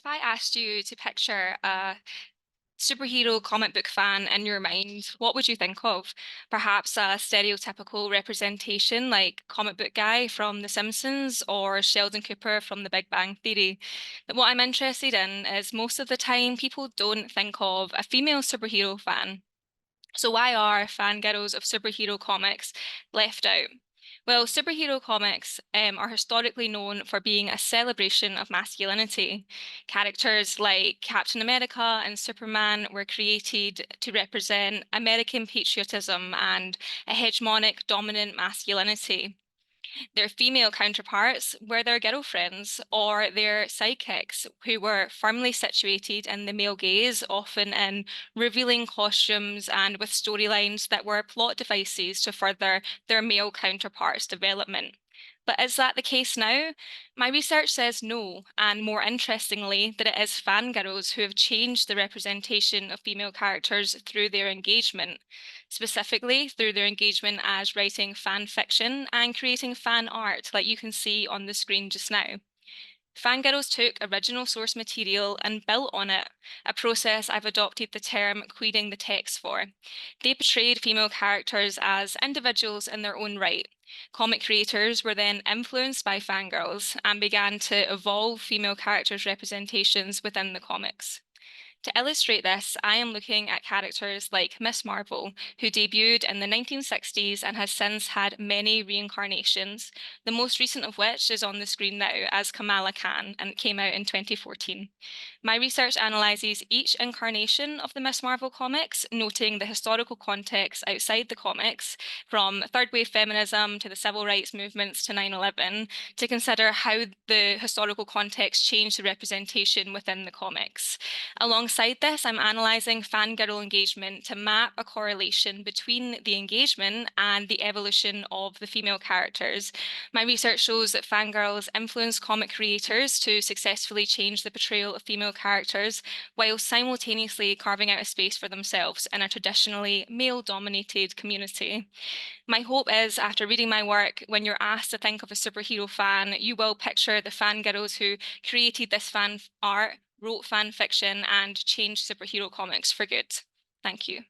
I asked you to picture a superhero comic book fan in your mind, what would you think of? Perhaps a stereotypical representation like comic book guy from The Simpsons or Sheldon Cooper from The Big Bang Theory. But what I'm interested in is most of the time people don't think of a female superhero fan. So why are fangirls of superhero comics left out? Well, superhero comics are historically known for being a celebration of masculinity. Characters like Captain America and Superman were created to represent American patriotism and a hegemonic dominant masculinity. Their female counterparts were their girlfriends or their sidekicks, who were firmly situated in the male gaze, often in revealing costumes and with storylines that were plot devices to further their male counterparts' development. But is that the case now? My research says no, and more interestingly, that it is fangirls who have changed the representation of female characters through their engagement, specifically through their engagement as writing fan fiction and creating fan art, like you can see on the screen just now. Fangirls took original source material and built on it, a process I've adopted the term queering the text for. They portrayed female characters as individuals in their own right. Comic creators were then influenced by fangirls and began to evolve female characters' representations within the comics. To illustrate this, I am looking at characters like Miss Marvel, who debuted in the 1960s and has since had many reincarnations, the most recent of which is on the screen now as Kamala Khan, and it came out in 2014. My research analyses each incarnation of the Miss Marvel comics, noting the historical context outside the comics, from third wave feminism to the civil rights movements to 9/11, to consider how the historical context changed the representation within the comics. Alongside this, I'm analysing fangirl engagement to map a correlation between the engagement and the evolution of the female characters. My research shows that fangirls influence comic creators to successfully change the portrayal of female characters while simultaneously carving out a space for themselves in a traditionally male-dominated community. My hope is, after reading my work, when you're asked to think of a superhero fan, you will picture the fangirls who created this fan art, wrote fan fiction, and changed superhero comics for good. Thank you.